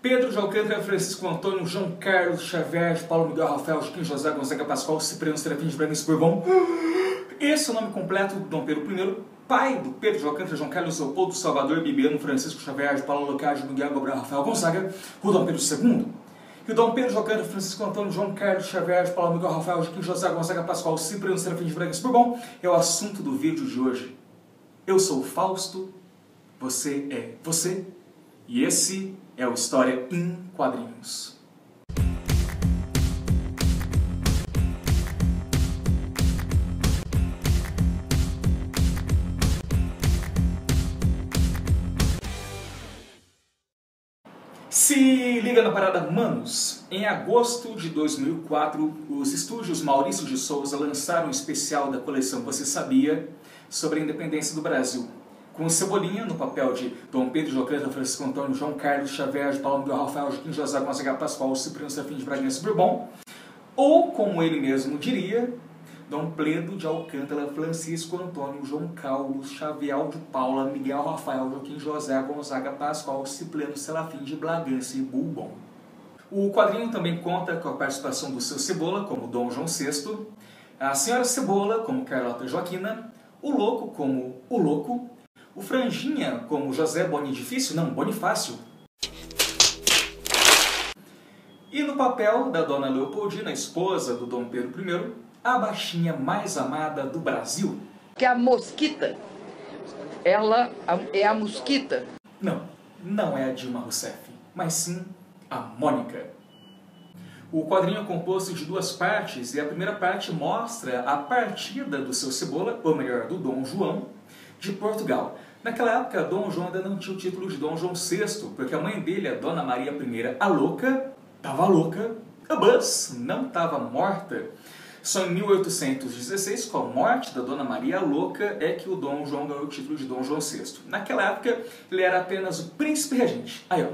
Pedro de Alcântara, Francisco Antônio, João Carlos, Xavier, Paulo Miguel, Rafael, Joaquim, José, Gonzaga, Pascoal, Cipriano, Serafim de Bragança, Bourbon. Esse é o nome completo do Dom Pedro I, pai do Pedro de Alcântara, João Carlos, Leopoldo, Salvador, Bibiano, Francisco Xavier, Paulo Locage, Miguel, Gabriel, Rafael, Gonzaga, o Dom Pedro II. E o Dom Pedro de Alcântara, Francisco Antônio, João Carlos, Xavier, Paulo Miguel, Rafael, Joaquim, José, Gonzaga, Pascoal, Cipriano, Serafim de Bragança, Bourbon é o assunto do vídeo de hoje. Eu sou o Fausto, você é você, e esse é o História em Quadrinhos. Se liga na parada, manos! Em agosto de 2004, os estúdios Maurício de Souza lançaram um especial da coleção Você Sabia sobre a independência do Brasil, com Cebolinha no papel de Dom Pedro de Alcântara, Francisco Antônio, João Carlos, Xavier, Paulo Miguel, Rafael, Joaquim, José, Gonzaga, Pascoal, Cipriano, Serafim de Bragança, Bourbon, ou, como ele mesmo diria, Dom Pedro de Alcântara, Francisco Antônio, João Carlos, Xavier de Paula, Miguel, Rafael, Joaquim, José, Gonzaga, Pascoal, Cipriano, Serafim de Bragança e Bourbon. O quadrinho também conta com a participação do seu Cebola, como Dom João VI, a Senhora Cebola, como Carlota Joaquina, o Louco, como o Louco, o Franjinha, como José Bonifácio, e no papel da Dona Leopoldina, esposa do Dom Pedro I, a baixinha mais amada do Brasil. Que a Mosquita, ela é a Mosquita. Não é a Dilma Rousseff, mas sim a Mônica. O quadrinho é composto de duas partes, e a primeira parte mostra a partida do seu Cebola, ou melhor, do Dom João, de Portugal. Naquela época, Dom João ainda não tinha o título de Dom João VI, porque a mãe dele, a Dona Maria I, a louca, estava louca, mas não estava morta. Só em 1816, com a morte da Dona Maria a Louca, é que o Dom João ganhou o título de Dom João VI. Naquela época, ele era apenas o príncipe regente. Aí, ó,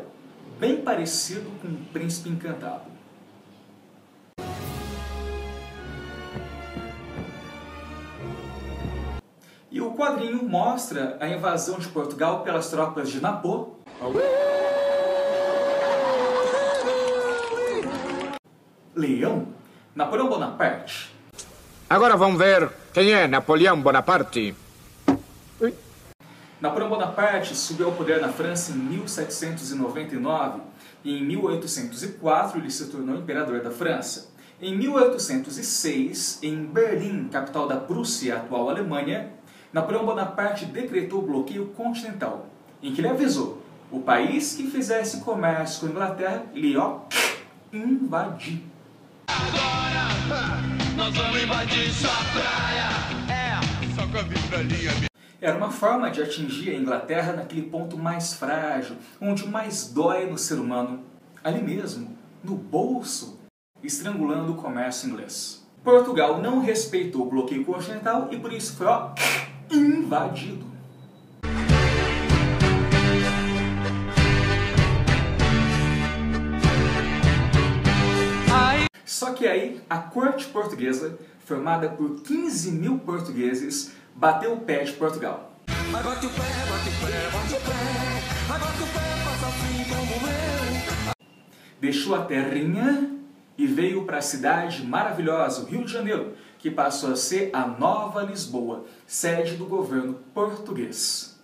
bem parecido com um príncipe encantado. E o quadrinho mostra a invasão de Portugal pelas tropas de Napoleão. Napoleão Bonaparte. Agora vamos ver quem é Napoleão Bonaparte. Napoleão Bonaparte subiu ao poder na França em 1799 e em 1804 ele se tornou imperador da França. Em 1806, em Berlim, capital da Prússia, atual Alemanha, Napoleão Bonaparte decretou o bloqueio continental, em que ele avisou o país que fizesse comércio com a Inglaterra, ele ia invadir. Agora nós vamos invadir sua praia. Só com a vibralinha. Era uma forma de atingir a Inglaterra naquele ponto mais frágil, onde mais dói no ser humano, ali mesmo, no bolso, estrangulando o comércio inglês. Portugal não respeitou o bloqueio continental e por isso foi, invadido. Só que aí, a corte portuguesa, formada por 15 mil portugueses, bateu o pé de Portugal. Bate o pé, bate o pé, bate o pé, bate o pé, faça assim como eu. Deixou a terrinha e veio para a cidade maravilhosa, o Rio de Janeiro, que passou a ser a Nova Lisboa, sede do governo português.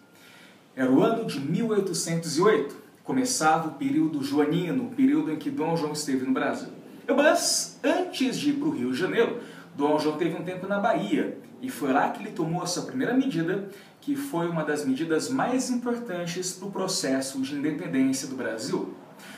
Era o ano de 1808, começava o período joanino, o período em que Dom João esteve no Brasil. Mas, antes de ir para o Rio de Janeiro, Dom João teve um tempo na Bahia, e foi lá que ele tomou a sua primeira medida, que foi uma das medidas mais importantes para o processo de independência do Brasil.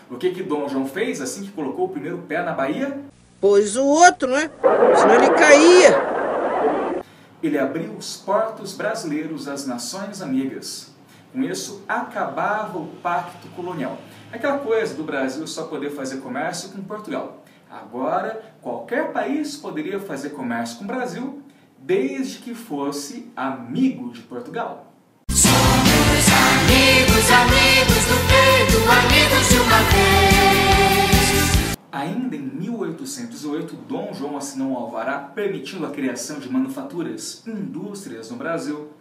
O que Dom João fez assim que colocou o primeiro pé na Bahia? Pôs o outro, né? Senão ele caía. Ele abriu os portos brasileiros às nações amigas. Com isso, acabava o pacto colonial. Aquela coisa do Brasil só poder fazer comércio com Portugal. Agora, qualquer país poderia fazer comércio com o Brasil, desde que fosse amigo de Portugal. Somos amigos, amigos do peito, amigos de uma vez. Ainda em 1808, Dom João assinou um alvará permitindo a criação de manufaturas, indústrias no Brasil.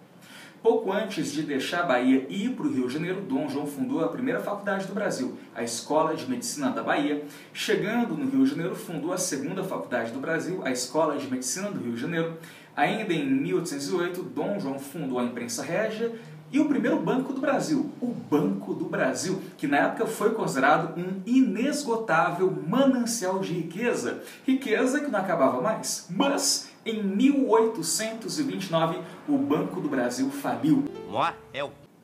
Pouco antes de deixar a Bahia e ir para o Rio de Janeiro, Dom João fundou a primeira faculdade do Brasil, a Escola de Medicina da Bahia. Chegando no Rio de Janeiro, fundou a segunda faculdade do Brasil, a Escola de Medicina do Rio de Janeiro. Ainda em 1808, Dom João fundou a Imprensa Régia e o primeiro Banco do Brasil, o Banco do Brasil, que na época foi considerado um inesgotável manancial de riqueza. Riqueza que não acabava mais. Mas, em 1829, o Banco do Brasil faliu.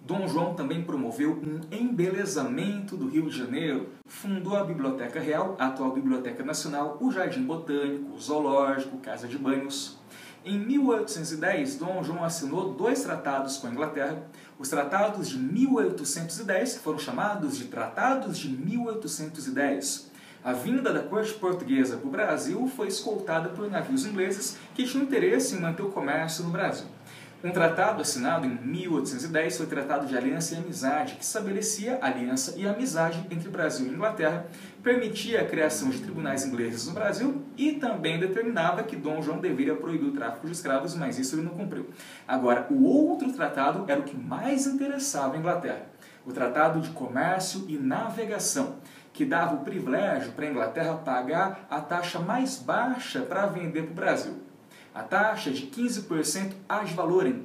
Dom João também promoveu um embelezamento do Rio de Janeiro. Fundou a Biblioteca Real, a atual Biblioteca Nacional, o Jardim Botânico, o Zoológico, Casa de Banhos. Em 1810, Dom João assinou 2 tratados com a Inglaterra. Os tratados de 1810, que foram chamados de Tratados de 1810. A vinda da corte portuguesa para o Brasil foi escoltada por navios ingleses que tinham interesse em manter o comércio no Brasil. Um tratado assinado em 1810 foi o Tratado de Aliança e Amizade, que estabelecia aliança e amizade entre Brasil e Inglaterra, permitia a criação de tribunais ingleses no Brasil e também determinava que Dom João deveria proibir o tráfico de escravos, mas isso ele não cumpriu. Agora, o outro tratado era o que mais interessava a Inglaterra, o Tratado de Comércio e Navegação, que dava o privilégio para a Inglaterra pagar a taxa mais baixa para vender para o Brasil. A taxa de 15% ad valorem,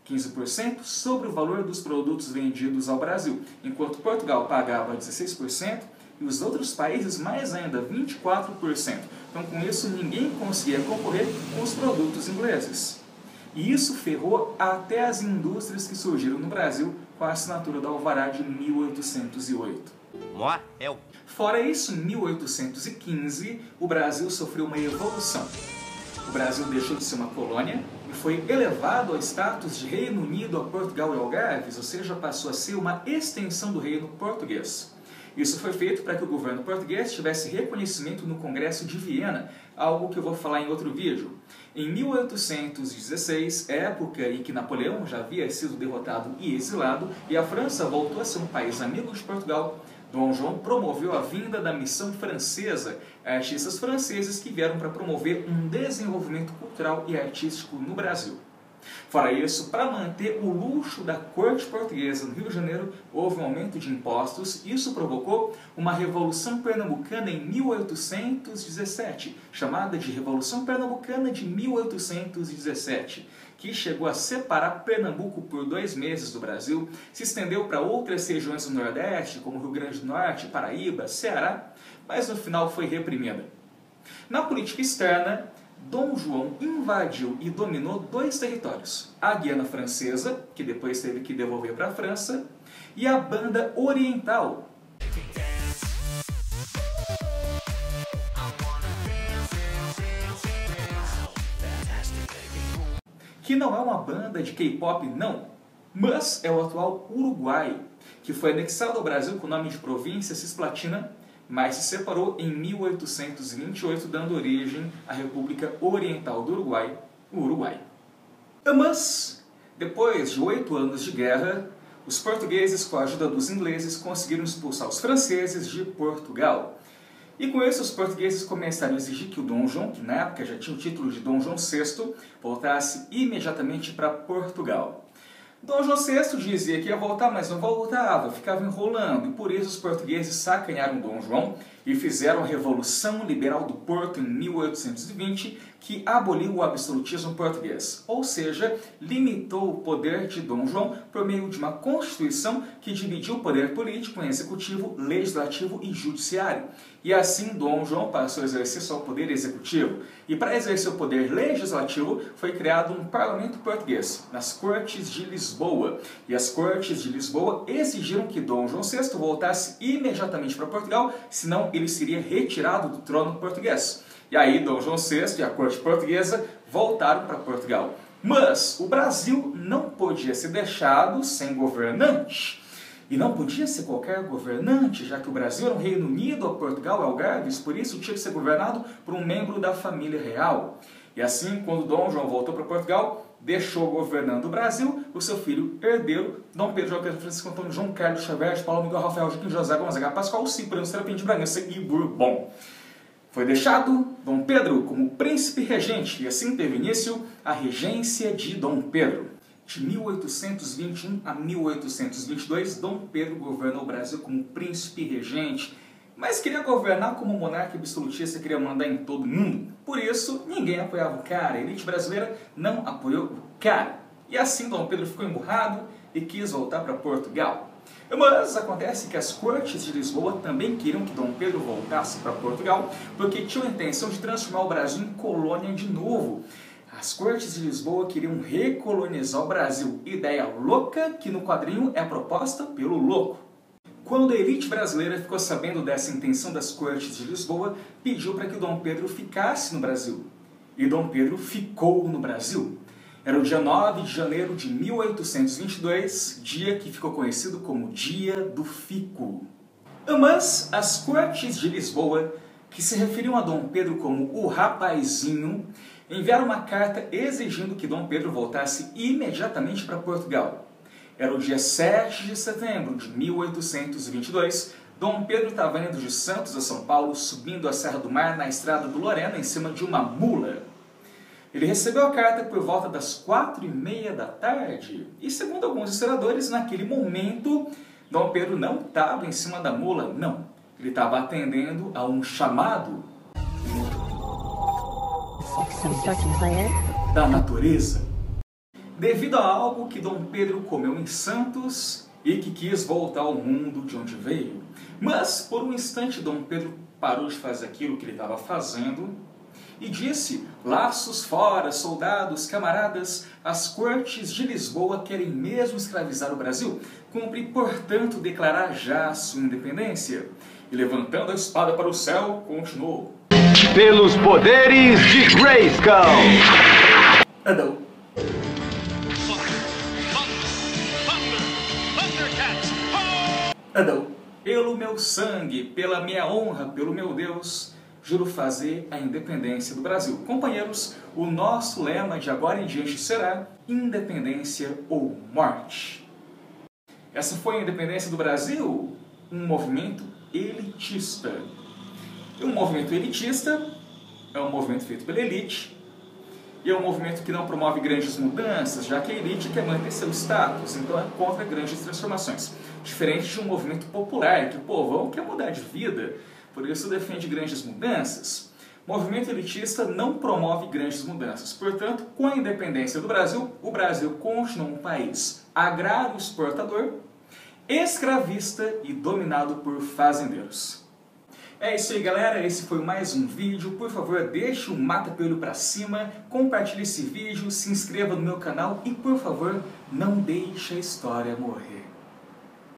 15% sobre o valor dos produtos vendidos ao Brasil, enquanto Portugal pagava 16% e os outros países mais ainda, 24%. Então, com isso, ninguém conseguia concorrer com os produtos ingleses. E isso ferrou até as indústrias que surgiram no Brasil com a assinatura do Alvará de 1808. Fora isso, em 1815, o Brasil sofreu uma evolução. O Brasil deixou de ser uma colônia e foi elevado ao status de Reino Unido a Portugal e Algarves, ou seja, passou a ser uma extensão do reino português. Isso foi feito para que o governo português tivesse reconhecimento no Congresso de Viena, algo que eu vou falar em outro vídeo. Em 1816, época em que Napoleão já havia sido derrotado e exilado, e a França voltou a ser um país amigo de Portugal, Dom João promoveu a vinda da missão francesa, artistas franceses que vieram para promover um desenvolvimento cultural e artístico no Brasil. Fora isso, para manter o luxo da corte portuguesa no Rio de Janeiro, houve um aumento de impostos. Isso provocou uma Revolução Pernambucana em 1817, chamada de Revolução Pernambucana de 1817, que chegou a separar Pernambuco por 2 meses do Brasil, se estendeu para outras regiões do Nordeste, como Rio Grande do Norte, Paraíba, Ceará, mas no final foi reprimida. Na política externa, Dom João invadiu e dominou 2 territórios, a Guiana Francesa, que depois teve que devolver para a França, e a Banda Oriental. Que não é uma banda de K-pop, não, mas é o atual Uruguai, que foi anexado ao Brasil com o nome de Província Cisplatina, mas se separou em 1828, dando origem à República Oriental do Uruguai, o Uruguai. Mas, depois de 8 anos de guerra, os portugueses, com a ajuda dos ingleses, conseguiram expulsar os franceses de Portugal. E com isso, os portugueses começaram a exigir que o Dom João, que na época já tinha o título de Dom João VI, voltasse imediatamente para Portugal. Dom João VI dizia que ia voltar, mas não voltava, ficava enrolando, e por isso os portugueses sacanearam Dom João e fizeram a Revolução Liberal do Porto em 1820, que aboliu o absolutismo português, ou seja, limitou o poder de Dom João por meio de uma Constituição que dividiu o poder político em executivo, legislativo e judiciário. E assim Dom João passou a exercer só o poder executivo. E para exercer o poder legislativo foi criado um parlamento português, nas Cortes de Lisboa. E as Cortes de Lisboa exigiram que Dom João VI voltasse imediatamente para Portugal, senão ele seria retirado do trono português. E aí Dom João VI e a corte portuguesa voltaram para Portugal. Mas o Brasil não podia ser deixado sem governante. E não podia ser qualquer governante, já que o Brasil era um Reino Unido a Portugal e Algarves, por isso tinha que ser governado por um membro da família real. E assim, quando Dom João voltou para Portugal, deixou governando o Brasil o seu filho herdeiro, Dom Pedro, João Pedro, Francisco Antônio, João Carlos, Xavier, Paulo, Miguel, Rafael, Joaquim, José, Gonzaga, Pascoal, Cipriano, Serapim de Bragança e Bourbon. Foi deixado Dom Pedro como príncipe regente, e assim teve início a regência de Dom Pedro. De 1821 a 1822, Dom Pedro governou o Brasil como príncipe regente, mas queria governar como monarca absolutista, queria mandar em todo mundo. Por isso, ninguém apoiava o cara, a elite brasileira não apoiou o cara. E assim Dom Pedro ficou emburrado e quis voltar para Portugal. Mas acontece que as cortes de Lisboa também queriam que Dom Pedro voltasse para Portugal, porque tinham a intenção de transformar o Brasil em colônia de novo. As cortes de Lisboa queriam recolonizar o Brasil, ideia louca que no quadrinho é proposta pelo louco. Quando a elite brasileira ficou sabendo dessa intenção das cortes de Lisboa, pediu para que Dom Pedro ficasse no Brasil. E Dom Pedro ficou no Brasil. Era o dia 9 de janeiro de 1822, dia que ficou conhecido como Dia do Fico. Mas as cortes de Lisboa, que se referiam a Dom Pedro como o rapazinho, enviaram uma carta exigindo que Dom Pedro voltasse imediatamente para Portugal. Era o dia 7 de setembro de 1822, Dom Pedro estava indo de Santos a São Paulo, subindo a Serra do Mar na estrada do Lorena em cima de uma mula. Ele recebeu a carta por volta das 4h30 da tarde, e segundo alguns historiadores, naquele momento, Dom Pedro não estava em cima da mula, não. Ele estava atendendo a um chamado da natureza, devido a algo que Dom Pedro comeu em Santos e que quis voltar ao mundo de onde veio. Mas, por um instante, Dom Pedro parou de fazer aquilo que ele estava fazendo e disse: laços fora, soldados, camaradas, as cortes de Lisboa querem mesmo escravizar o Brasil. Cumpre, portanto, declarar já a sua independência. E levantando a espada para o céu, continuou: pelos poderes de Grayskull! Adão. Adão, pelo meu sangue, pela minha honra, pelo meu Deus, juro fazer a independência do Brasil. Companheiros, o nosso lema de agora em diante será independência ou morte. Essa foi a independência do Brasil, um movimento elitista. E um movimento elitista é um movimento feito pela elite, e é um movimento que não promove grandes mudanças, já que a elite quer manter seu status, então é contra grandes transformações. Diferente de um movimento popular, que o povão quer mudar de vida, por isso defende grandes mudanças. O movimento elitista não promove grandes mudanças. Portanto, com a independência do Brasil, o Brasil continua um país agrário exportador, escravista e dominado por fazendeiros. É isso aí, galera, esse foi mais um vídeo. Por favor, deixe o mata-pelho pra cima, compartilhe esse vídeo, se inscreva no meu canal e, por favor, não deixe a história morrer.